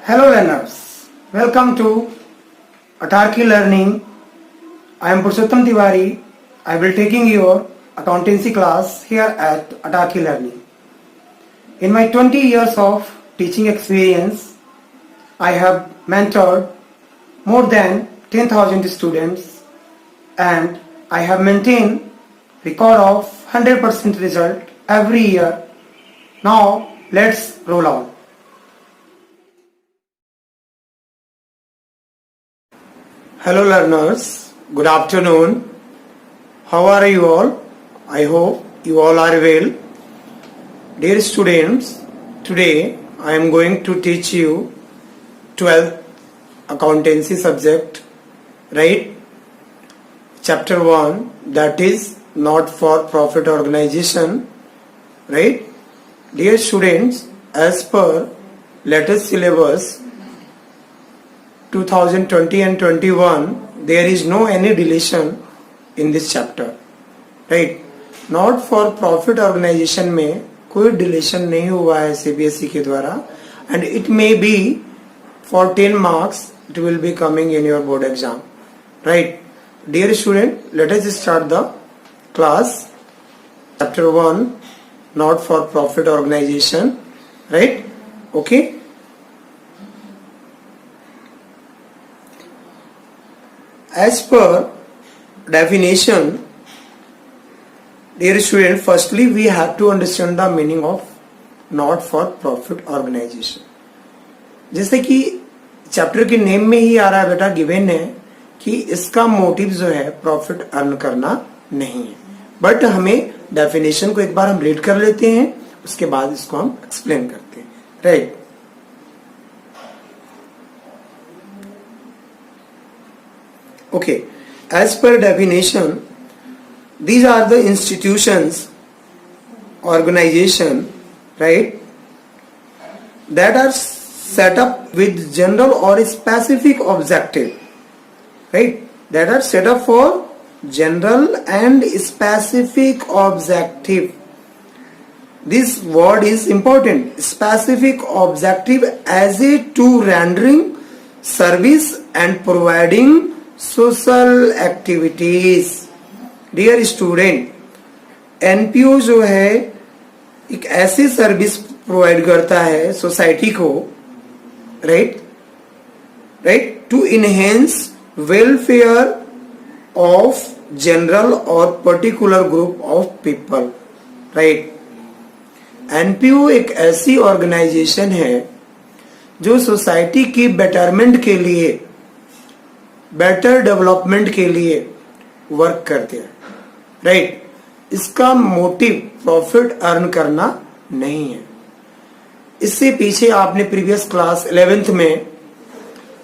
Hello learners, welcome to Atarki Learning. I am Purushottam Tiwari. I will taking your accountancy class here at Atarki Learning. In my 20 years of teaching experience, I have mentored more than 10,000 students and I have maintained record of 100% result every year. Now let's roll on. Hello learners, good afternoon. How are you all? I hope you all are well. Dear students, today I am going to teach you 12th accountancy subject, right? Chapter 1, that is not for profit organization, right? Dear students, as per latest syllabus 2020 and 21, there is no any deletion in this chapter, right? Not for profit organization में कोई deletion नहीं हुआ है CBSE के द्वारा, and it may be for 10 marks it will be coming in your board exam, right? Dear student, let us start the class. Chapter 1, not for profit organization, right? Okay. As per definition, dear student, firstly we have to understand the meaning of not for profit organization. जैसे कि chapter के name में ही आ रहा है बेटा, given है कि इसका मोटिव जो है प्रॉफिट अर्न करना नहीं है, बट हमें डेफिनेशन को एक बार हम रीड कर लेते हैं, उसके बाद इसको हम एक्सप्लेन करते हैं, right? Okay, as per definition, these are the institutions, organization, right, that are set up with general or specific objective, right, that are set up for general and specific objective. This word is important, specific objective, as a to rendering service and providing social activities. Dear student, NPO जो है एक ऐसी service provide करता है society को, right, to enhance welfare of general और particular group of people, right. NPO एक ऐसी ऑर्गेनाइजेशन है जो सोसाइटी की बेटरमेंट के लिए, बेटर डेवलपमेंट के लिए वर्क करते हैं, राइट. इसका मोटिव प्रॉफिट अर्न करना नहीं है. इससे पीछे आपने प्रीवियस क्लास 11th में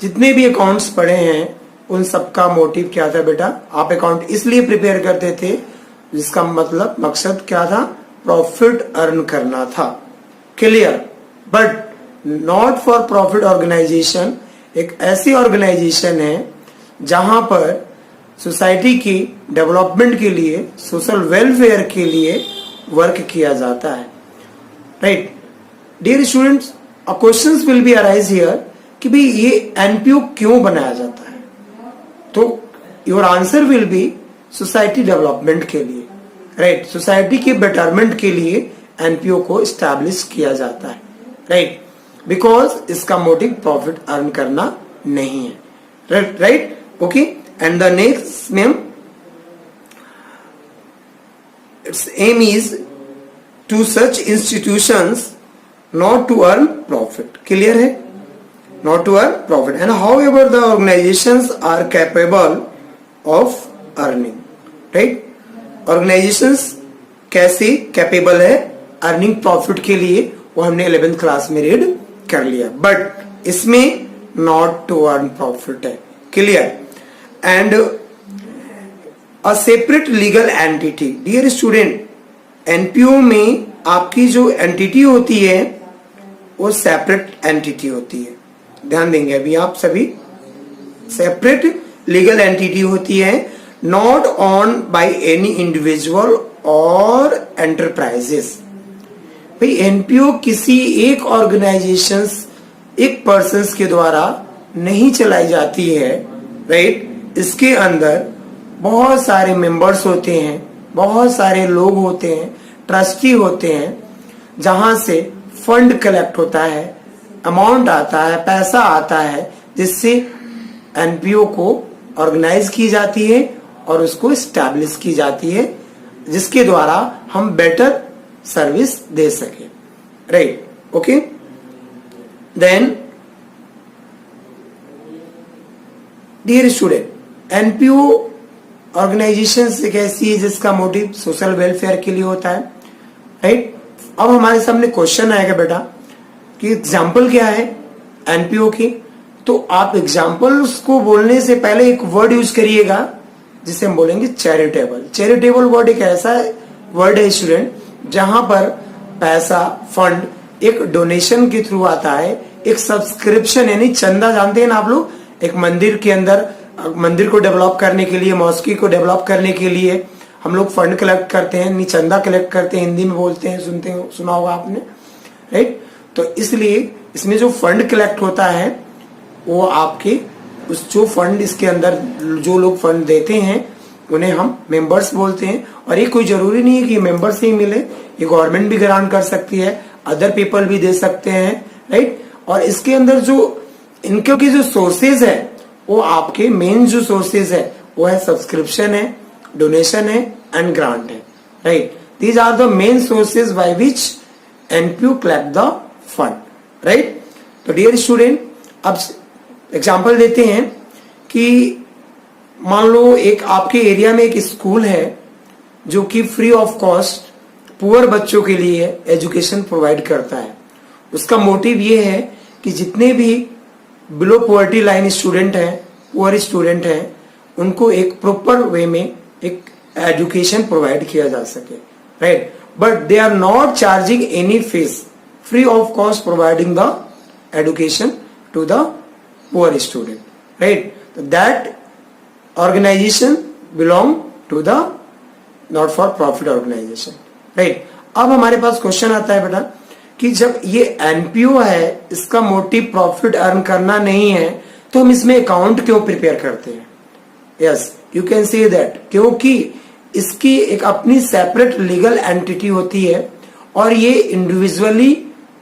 जितने भी अकाउंट्स पढ़े हैं उन सबका मोटिव क्या था बेटा? आप अकाउंट इसलिए प्रिपेयर करते थे जिसका मतलब मकसद क्या था? प्रॉफिट अर्न करना था. Clear? But not for profit organisation एक ऐसी ऑर्गेनाइजेशन है जहां पर सोसाइटी की डेवलपमेंट के लिए, सोशल वेलफेयर के लिए वर्क किया जाता है, right. Dear students, uh questions will be arise here कि भाई ये एनपीओ क्यों बनाया जाता है? तो your answer will be society development के लिए, राइट. सोसाइटी के बेटरमेंट के लिए एनपीओ को एस्टैब्लिश किया जाता है, राइट, बिकॉज इसका मोटिव प्रॉफिट अर्न करना नहीं है, right. Okay, and the next name, its aim is to such institutions not to earn profit. Clear है? Not to earn profit. And however the organizations are capable of earning, right? Organizations कैसे capable है earning profit के लिए, वो हमने 11th class में read कर लिया, बट इसमें not to earn profit है. Clear? And a separate legal entity. Dear student, NPO में आपकी जो एंटिटी होती है वो सेपरेट एंटिटी होती है. ध्यान देंगे अभी आप सभी, सेपरेट लीगल एंटिटी होती है, not on by any individual और एंटरप्राइजेस. भाई एनपीओ किसी एक ऑर्गेनाइजेशन एक पर्सन के द्वारा नहीं चलाई जाती है, राइट। इसके अंदर बहुत सारे मेंबर्स होते हैं, बहुत सारे लोग होते हैं, ट्रस्टी होते हैं, जहां से फंड कलेक्ट होता है, अमाउंट आता है, पैसा आता है, जिससे एनपीओ को ऑर्गेनाइज की जाती है और उसको स्टैब्लिश की जाती है, जिसके द्वारा हम बेटर सर्विस दे सके, right. Okay, then dear student, NPO organisation एक ऐसी है जिसका मोटिव सोशल वेलफेयर के लिए होता है, राइट। अब हमारे सामने क्वेश्चन आएगा बेटा कि एग्जाम्पल क्या है एनपीओ की, तो आप एग्जाम्पल्स को बोलने से पहले एक वर्ड यूज करिएगा जिसे हम बोलेंगे चैरिटेबल। चैरिटेबल वर्ड एक ऐसा वर्ड है स्टूडेंट जहां पर पैसा, फंड एक डोनेशन के थ्रू आता है, एक सब्सक्रिप्शन यानी चंदा, जानते हैं ना आप लोग, एक मंदिर के अंदर मंदिर को डेवलप करने के लिए, मॉस्की को डेवलप करने के लिए हम लोग फंड कलेक्ट करते हैं, चंदा कलेक्ट करते हैं, हिंदी में बोलते हैं, सुनते हैं, सुना होगा आपने, राइट। तो इसलिए इसमें जो फंड कलेक्ट होता है वो आपके उस जो फंड इसके अंदर जो लोग फंड देते हैं उन्हें हम मेंबर्स बोलते हैं। और ये कोई जरूरी नहीं है कि मेंबर से ही मिले, ये गवर्नमेंट भी ग्रांट कर सकती है, अदर पीपल भी दे सकते हैं, राइट। और इसके अंदर जो इनके की जो सोर्सेज है वो आपके मेन जो सोर्सेज है वो है सब्सक्रिप्शन है, डोनेशन है एंड ग्रांट है, right. These are the main sources by which NPO collect the fund, right. तो डियर स्टूडेंट, अब एग्जाम्पल देते हैं कि मान लो एक आपके एरिया में एक स्कूल है जो कि फ्री ऑफ कॉस्ट पुअर बच्चों के लिए एजुकेशन प्रोवाइड करता है। उसका मोटिव ये है कि जितने भी बिलो पॉवर्टी लाइन स्टूडेंट हैं, पुअर स्टूडेंट हैं, उनको एक प्रॉपर वे में एक एजुकेशन प्रोवाइड किया जा सके, right. But they are not charging any fees, free of cost providing the education to the poor student, right. So that organization belong to the not for profit organization, right. अब हमारे पास question आता है बेटा कि जब ये NPO है, इसका मोटिव प्रॉफिट अर्न करना नहीं है, तो हम इसमें अकाउंट क्यों प्रिपेयर करते हैं? Yes, you can say that, क्योंकि इसकी एक अपनी सेपरेट लीगल एंटिटी होती है और ये इंडिविजुअली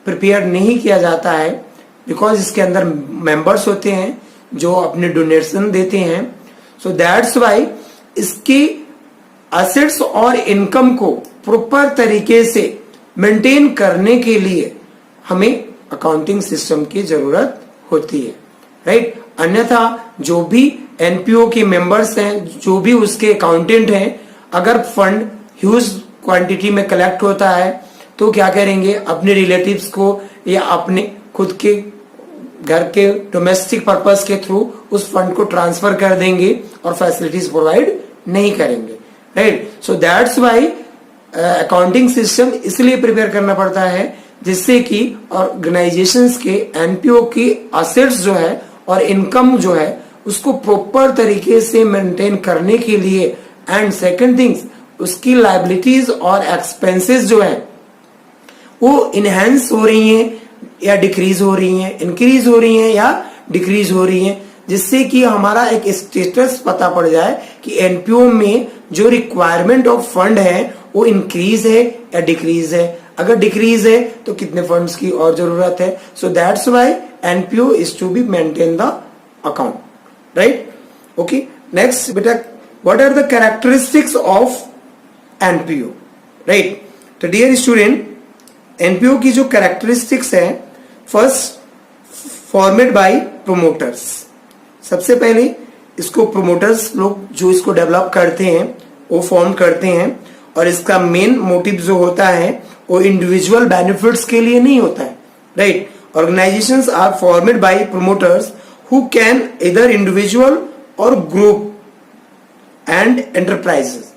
प्रिपेयर नहीं किया जाता है, बिकॉज इसके अंदर मेंबर्स होते हैं जो अपने डोनेशन देते हैं। सो दैट्स वाई इसकी एसेट्स और इनकम को प्रॉपर तरीके से मेंटेन करने के लिए हमें अकाउंटिंग सिस्टम की जरूरत होती है, राइट। अन्यथा जो भी एनपीओ के मेंबर्स हैं, जो भी उसके अकाउंटेंट हैं, अगर फंड ह्यूज क्वांटिटी में कलेक्ट होता है तो क्या करेंगे, अपने रिलेटिव्स को या अपने खुद के घर के डोमेस्टिक पर्पस के थ्रू उस फंड को ट्रांसफर कर देंगे और फैसिलिटीज प्रोवाइड नहीं करेंगे, right. So that's why accounting system इसलिए प्रिपेयर करना पड़ता है जिससे कि ऑर्गेनाइजेशंस के एनपीओ की असेट्स जो है और इनकम जो है उसको प्रॉपर तरीके से मेंटेन करने के लिए, एंड सेकंड थिंग्स उसकी लायबिलिटीज और एक्सपेंसेस जो है वो इनहेंस हो रही हैं या डिक्रीज हो रही हैं, इंक्रीज हो रही हैं या डिक्रीज हो रही हैं, जिससे कि हमारा एक स्टेटस पता पड़ जाए कि एनपीओ में जो रिक्वायरमेंट ऑफ फंड है वो इंक्रीज है या डिक्रीज है। अगर डिक्रीज है तो कितने फंड्स की और जरूरत है। So that's why NPO is to be maintain the account, right. Okay, next बेटा, what are the characteristics of NPO, right. तो डियर स्टूडेंट, एनपीओ की जो कैरेक्टरिस्टिक्स है, फर्स्ट फॉर्मेड बाय प्रोमोटर्स। सबसे पहले इसको प्रोमोटर्स लोग जो इसको डेवलप करते हैं वो फॉर्म करते हैं, और इसका मेन मोटिव जो होता है वो इंडिविजुअल बेनिफिट्स के लिए नहीं होता है, right. Organisations are formed by promoters who can इधर इंडिविजुअल और group and enterprises.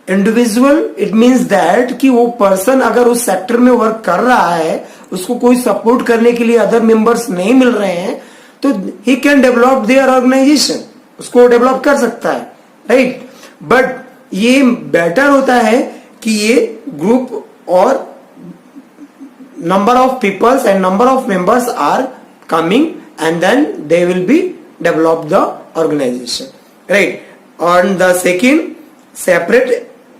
Individual it means that कि वो पर्सन अगर उस सेक्टर में वर्क कर रहा है, उसको कोई सपोर्ट करने के लिए अदर मेंबर्स नहीं मिल रहे हैं, तो he can develop their organisation, उसको डेवलप कर सकता है, राइट। बट ये बेटर होता है कि ये ग्रुप और number of peoples and number of members are coming and then they will be develop the organization, right? On the second, separate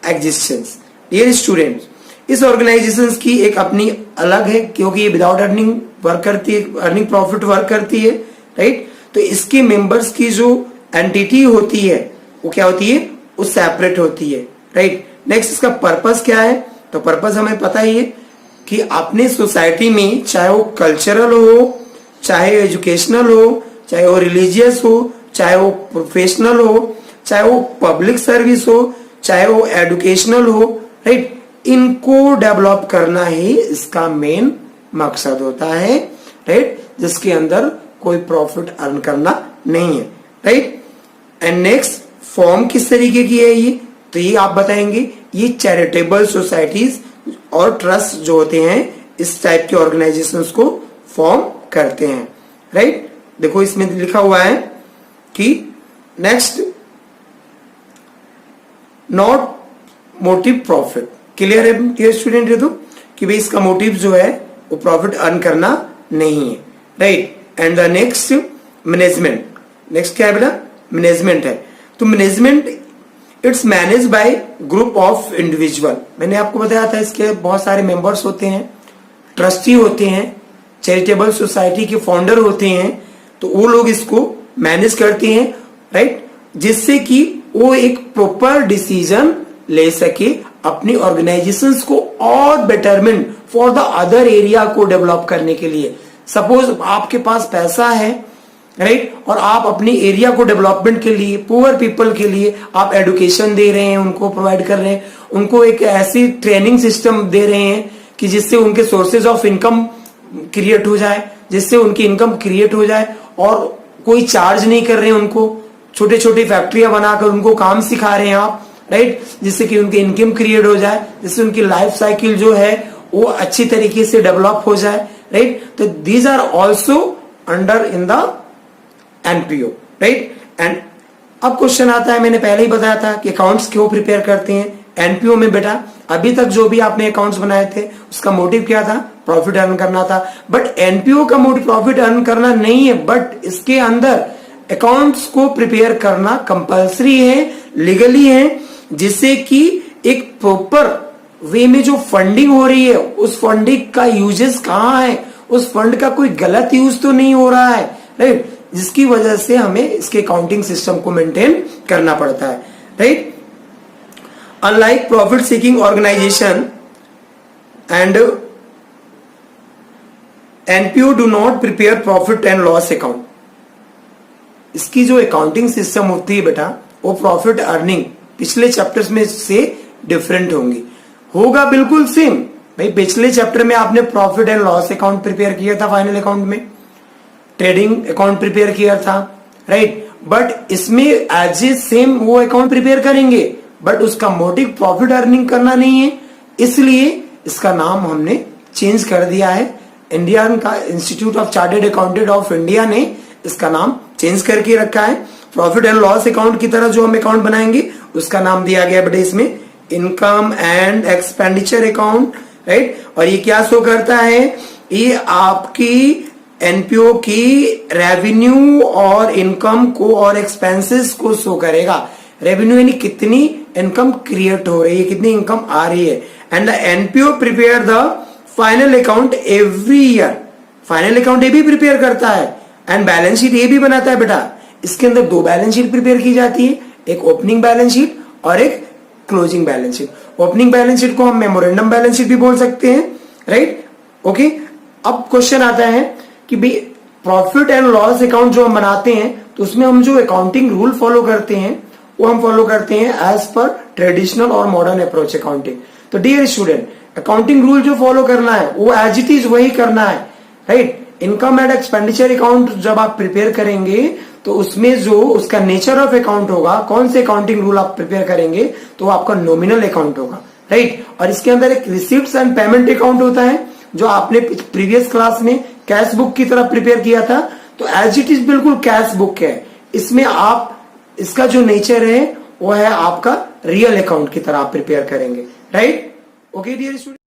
existence. Dear students, इस ऑर्गेनाइजेशंस की एक अपनी अलग है, क्योंकि ये विदाउट अर्निंग वर्क करती है, अर्निंग प्रॉफिट वर्क करती है, राइट? तो इसके मेंबर्स की जो एंटिटी होती है वो क्या होती है, वो सेपरेट होती है, राइट? नेक्स्ट, इसका पर्पस क्या है? तो पर्पस हमें पता ही है कि अपने सोसाइटी में, चाहे वो कल्चरल हो, चाहे एजुकेशनल हो, चाहे वो रिलीजियस हो, चाहे वो प्रोफेशनल हो, चाहे वो पब्लिक सर्विस हो, चाहे वो एजुकेशनल हो, राइट? इनको डेवलप करना ही इसका मेन मकसद होता है, राइट? जिसके अंदर कोई प्रॉफिट अर्न करना नहीं है, राइट? एंड नेक्स्ट, फॉर्म किस तरीके की है ये? तो ये आप बताएंगे। ये चैरिटेबल सोसाइटीज और ट्रस्ट जो होते हैं इस टाइप के ऑर्गेनाइजेशंस को फॉर्म करते हैं, राइट? देखो इसमें लिखा हुआ है कि next, not motive profit. Clear है डियर स्टूडेंट? ये तो कि भाई इसका मोटिव जो है वो प्रॉफिट अर्न करना नहीं है, right? And the next, management. Next क्या है बेटा? मैनेजमेंट है। तो management it's manage by group of individual. मैंने आपको बताया था इसके बहुत सारे मेंबर्स होते हैं, ट्रस्टी होते हैं, चैरिटेबल सोसाइटी के फाउंडर होते हैं, तो वो लोग इसको मैनेज करते हैं, राइट? जिससे कि वो एक प्रॉपर डिसीजन ले सके अपनी ऑर्गेनाइजेशंस को और betterment for the other area को डेवलप करने के लिए। सपोज आपके पास पैसा है, राइट? और आप अपनी एरिया को डेवलपमेंट के लिए, पुअर पीपल के लिए आप एडुकेशन दे रहे हैं, उनको प्रोवाइड कर रहे हैं, उनको एक ऐसी ट्रेनिंग सिस्टम दे रहे हैं कि जिससे उनके सोर्सेज ऑफ इनकम क्रिएट हो जाए, जिससे उनकी इनकम क्रिएट हो जाए, और कोई चार्ज नहीं कर रहे हैं उनको, छोटे छोटे फैक्ट्रियां बनाकर उनको काम सिखा रहे हैं आप, राइट? जिससे कि उनकी इनकम क्रिएट हो जाए, जिससे उनकी लाइफ साइकिल जो है वो अच्छी तरीके से डेवलप हो जाए, राइट? तो these are also under in the NPO, right? And अब क्वेश्चन आता है, मैंने पहले ही बताया था कि अकाउंट्स क्यों प्रिपेयर करते हैं एनपीओ में। बेटा अभी तक जो भी आपने अकाउंट्स बनाए थे उसका मोटिव क्या था? प्रॉफिट अर्न करना था। बट एनपीओ का मोटिव प्रॉफिट अर्न करना नहीं है, बट इसके अंदर अकाउंट्स को प्रिपेयर करना कंपल्सरी है, लीगली है, जिससे कि एक प्रॉपर वे में जो फंडिंग हो रही है उस फंडिंग का यूजेस कहाँ है, उस फंड का कोई गलत यूज तो नहीं हो रहा है, राइट? जिसकी वजह से हमें इसके अकाउंटिंग सिस्टम को मेंटेन करना पड़ता है, right? Unlike profit seeking organisation and NPO do not prepare profit and loss account. इसकी जो अकाउंटिंग सिस्टम होती है बेटा वो प्रॉफिट अर्निंग पिछले चैप्टर्स में से डिफरेंट होंगी, होगा बिल्कुल सेम। भाई पिछले चैप्टर में आपने profit and loss account prepare किया था, फाइनल अकाउंट में ट्रेडिंग अकाउंट प्रिपेयर किया था, राइट? बट इसमें एज ए सेम वो अकाउंट प्रिपेयर करेंगे, बट उसका मोटिव प्रॉफिट अर्निंग करना नहीं है, इसलिए इसका नाम हमने चेंज कर दिया है। इंडियन का institute of chartered accountant of India ने इसका नाम चेंज करके रखा है। प्रॉफिट एंड लॉस अकाउंट की तरह जो हम अकाउंट बनाएंगे उसका नाम दिया गया बेटा इसमें income and expenditure account, right? और ये क्या शो करता है? ये आपकी एनपीओ की रेवेन्यू और इनकम को और एक्सपेंसेस को शो करेगा। रेवेन्यू यानी कितनी इनकम क्रिएट हो रही है, कितनी इनकम आ रही है। And the NPO prepare the final account every year. Final account ये भी प्रिपेयर करता है एंड बैलेंस शीट ये भी बनाता है बेटा। इसके अंदर दो बैलेंस शीट प्रिपेयर की जाती है, एक ओपनिंग बैलेंस शीट और एक closing balance sheet. Opening balance sheet को हम मेमोरेंडम बैलेंस शीट भी बोल सकते हैं, राइट? ओके, अब क्वेश्चन आता है कि भाई प्रॉफिट एंड लॉस अकाउंट जो हम बनाते हैं तो उसमें हम जो अकाउंटिंग रूल फॉलो करते हैं वो हम फॉलो करते हैं एज पर ट्रेडिशनल और मॉडर्न अप्रोच अकाउंटिंग। तो डियर स्टूडेंट, अकाउंटिंग रूल जो फॉलो करना है वो एज इट इज वही करना है, right? Income and expenditure account जब आप प्रिपेयर करेंगे तो उसमें जो उसका नेचर ऑफ अकाउंट होगा, कौन से अकाउंटिंग रूल आप प्रिपेयर करेंगे तो आपका नॉमिनल अकाउंट होगा, राइट? और इसके अंदर एक रिसिप्ट्स एंड पेमेंट अकाउंट होता है जो आपने प्रीवियस क्लास में कैश बुक की तरह प्रिपेयर किया था। तो एज इट इज बिल्कुल कैश बुक है, इसमें आप इसका जो नेचर है वो है आपका रियल अकाउंट की तरह आप प्रिपेयर करेंगे, राइट? Okay dear student.